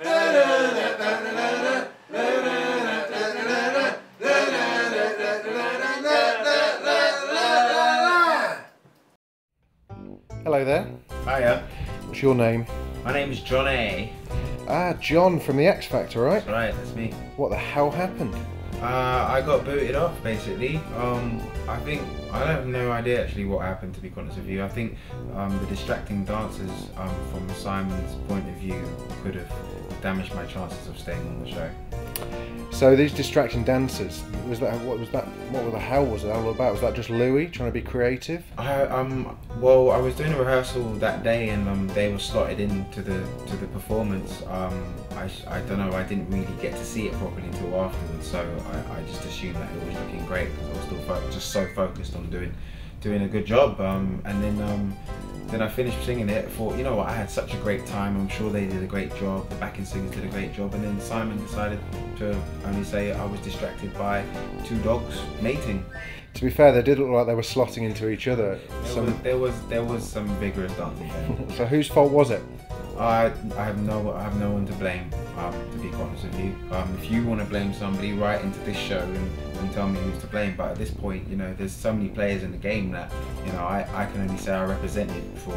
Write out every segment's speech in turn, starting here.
Hello there. Hiya. What's your name? My name is John A. Ah, John from the X Factor, right? That's right, that's me. What the hell happened? I got booted off, basically. I have no idea actually what happened, to be honest with you. I think the distracting dancers, from Simon's point of view, could have damaged my chances of staying on the show. So these distracting dancers, what the hell was it all about? Was that just Louis trying to be creative? Well, I was doing a rehearsal that day, and they were slotted into the performance. I don't know, I didn't really get to see it properly until afterwards, so I just assumed that it was looking great because I was still just so focused on doing a good job. And then I finished singing it. Thought, you know what, I had such a great time. I'm sure they did a great job. The backing singers did a great job. And then Simon decided to only say I was distracted by two dogs mating. To be fair, they did look like they were slotting into each other. There was some vigorous dancing there. So whose fault was it? I have no one to blame, to be honest with you. If you want to blame somebody, write into this show and tell me who's to blame. But at this point, you know, there's so many players in the game that, you know, I can only say I represented for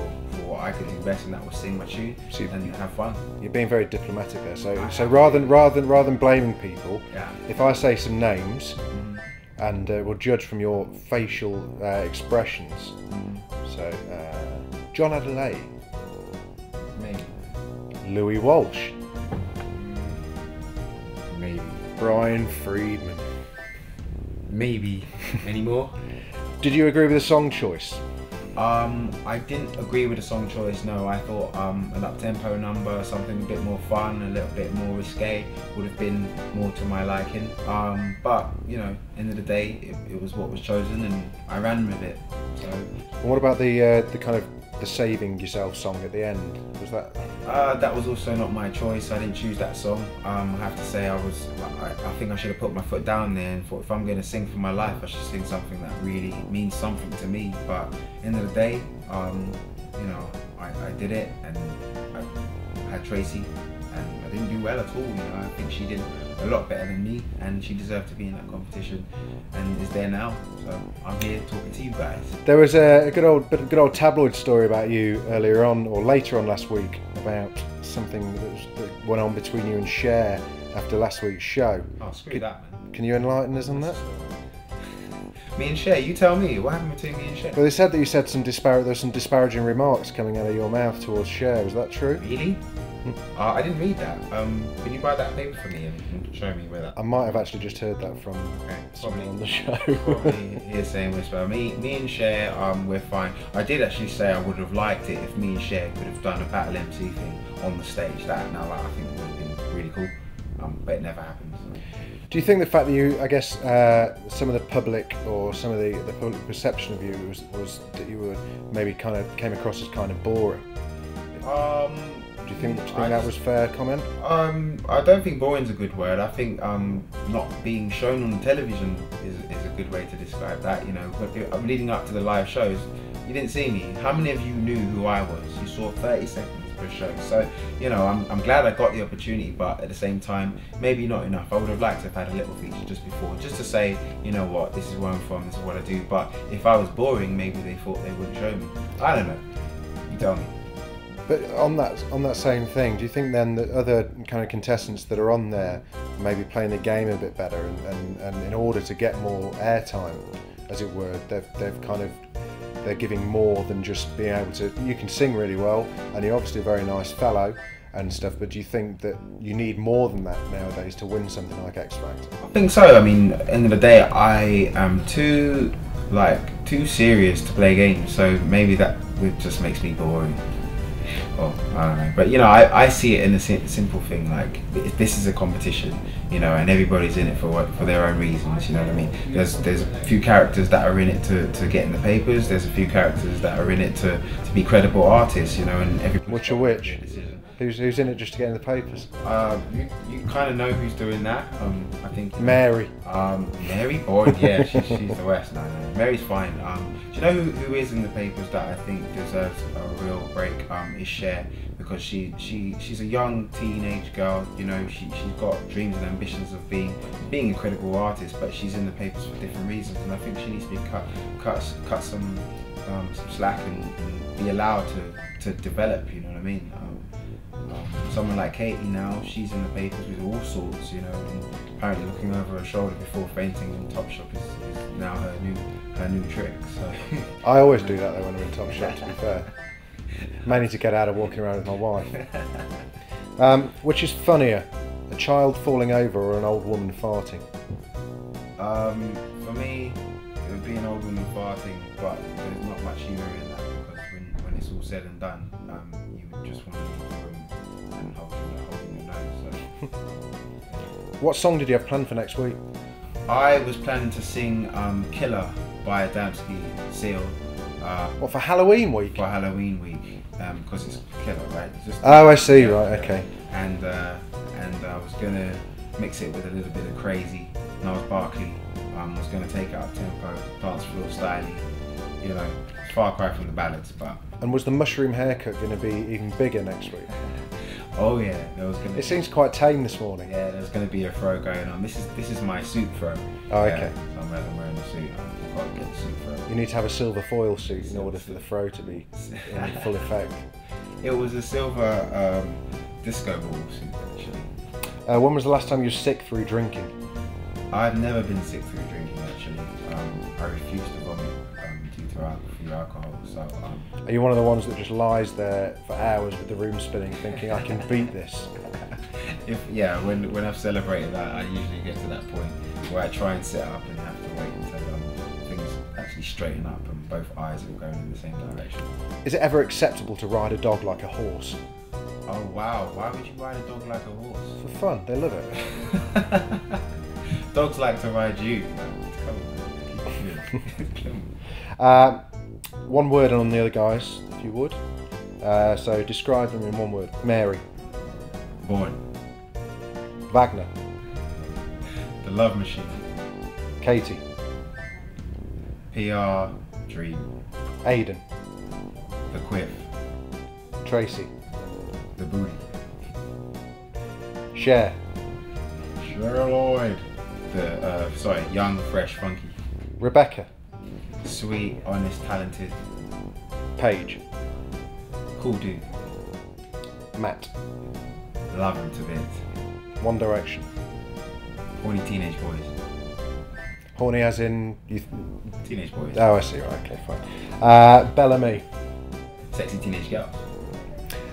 what I could do best, and that was sing my tune and have fun. You're being very diplomatic there. So rather than blaming people, yeah. If I say some names, and we'll judge from your facial expressions. So John Adeleye. Maybe. Louis Walsh. Maybe. Brian Friedman. Maybe. Any more? Did you agree with the song choice? I didn't agree with the song choice, no. I thought an up-tempo number, something a bit more fun, a little bit more risque, would have been more to my liking. But, you know, end of the day, it was what was chosen and I ran with it. So. And what about the kind of the saving yourself song at the end? Was that? That was also not my choice. I didn't choose that song. I have to say I think I should have put my foot down there and thought, if I'm going to sing for my life, I should sing something that really means something to me. But end of the day, you know, I did it, and I had Tracy, and I didn't do well at all. You know, I think she did a lot better than me, and she deserved to be in that competition, and is there now. So I'm here talking to you guys. There was a good old tabloid story about you earlier on, or later on last week, about something that went on between you and Cher after last week's show. Oh, screw that, man. Can you enlighten us on that? Me and Cher, you tell me, what happened between me and Cher? Well, they said that you said there were some disparaging remarks coming out of your mouth towards Cher. Was that true? Really? I didn't read that. Can you buy that paper for me and show me where that? I might have actually just heard that from someone on the show. Probably hearsay and whisper. Me and Cher, we're fine. I did actually say I would have liked it if me and Cher could have done a battle MC thing on the stage. That now I think would have been really cool. But it never happened. So. Do you think the fact that you, I guess, some of the public or some of the public perception of you was that you were maybe kind of came across as kind of boring? Do you think that was a fair comment? I don't think boring's a good word. I think not being shown on television is a good way to describe that. You know, but leading up to the live shows, you didn't see me. How many of you knew who I was? You saw 30 seconds per show. So, you know, I'm glad I got the opportunity, but at the same time, maybe not enough. I would have liked to have had a little feature just before, just to say, you know what, this is where I'm from, this is what I do. But if I was boring, maybe they thought they wouldn't show me. I don't know. You tell me. But on that same thing, do you think then that other kind of contestants that are on there maybe playing the game a bit better, and in order to get more airtime, as it were, they're giving more than just being able to. You can sing really well, and you're obviously a very nice fellow and stuff. But do you think that you need more than that nowadays to win something like X Factor? I think so. I mean, at the end of the day, I am too serious to play games. So maybe that just makes me boring. Oh, I don't know, but you know, I see it in a simple thing, like this is a competition, you know, and everybody's in it for their own reasons, you know what I mean? There's a few characters that are in it to get in the papers, there's a few characters that are in it to be credible artists, you know, and everybody. Which are which? Who's in it just to get in the papers? You kind of know who's doing that. I think Mary. Mary Boyd, yeah, she's the West. No, Mary's fine. Do you know who is in the papers that I think deserves a real break? Is Cher, because she's a young teenage girl. You know, she's got dreams and ambitions of being an incredible artist, but she's in the papers for different reasons, and I think she needs to be cut some slack and be allowed to develop. You know what I mean? Someone like Katie now, she's in the papers with all sorts, you know, and apparently looking over her shoulder before fainting in Topshop is now her new trick. So I always do that though when I'm in Topshop, to be fair. Mainly to get out of walking around with my wife. Which is funnier, a child falling over or an old woman farting? For me, it would be an old woman farting, but there's not much humour in that, because when it's all said and done, you would just want to leave the room and holding your nose. So. What song did you have planned for next week? I was planning to sing Killer by Adamski Seal. What, for Halloween week? For Halloween week, because it's Killer, right? It's just I see, right, okay. And I was gonna mix it with a little bit of Crazy. Niles Barkley was gonna take it up tempo, dance floor style, you know, far cry from the ballads, but. And was the mushroom haircut going to be even bigger next week? Oh yeah, there was gonna. It seems quite tame this morning. Yeah, there's gonna be a throw going on. This is my suit throw. Oh, okay. So I'm wearing a suit. I've got to get the suit throw. You need to have a silver foil suit in order for the throw to be in full effect. It was a silver disco ball suit actually. When was the last time you were sick through drinking? I've never been sick through drinking actually. I refuse to vomit due to alcohol. So. Are you one of the ones that just lies there for hours with the room spinning, thinking I can beat this? When I've celebrated that, I usually get to that point where I try and sit up and have to wait until things actually straighten up and both eyes are going in the same direction. Is it ever acceptable to ride a dog like a horse? Oh wow! Why would you ride a dog like a horse? For fun, they love it. Dogs like to ride you. Come on. One word on the other guys, if you would. So describe them in one word. Mary. Born. Wagner. The Love Machine. Katie. PR Dream. Aidan. The Quiff. Tracy. The Booty. Cher. Cher Lloyd. Young, fresh, funky. Rebecca. Sweet, honest, talented. Paige. Cool dude. Matt. Love him to bits. One Direction. Horny teenage boys. Horny as in teenage boys. Oh, I see. Right, okay, fine. Bellamy. Sexy teenage girls.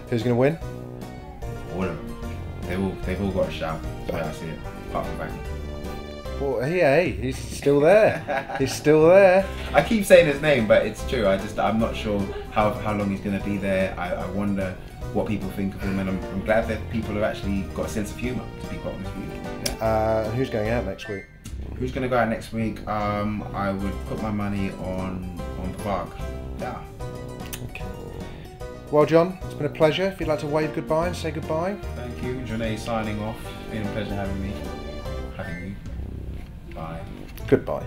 Who's going to win? All of them. They've all got a shout. That's the way I see it. Apart from Wagner. Well, hey, he's still there. He's still there. I keep saying his name, but it's true. I'm not sure how long he's going to be there. I wonder what people think of him, and I'm glad that people have actually got a sense of humour, to be quite honest with you. Yeah. And who's going out next week? Who's going to go out next week? I would put my money on Varg. Yeah. Okay. Well, John, it's been a pleasure. If you'd like to wave goodbye and say goodbye. Thank you. Janae signing off. It's been a pleasure having you. Bye. Goodbye.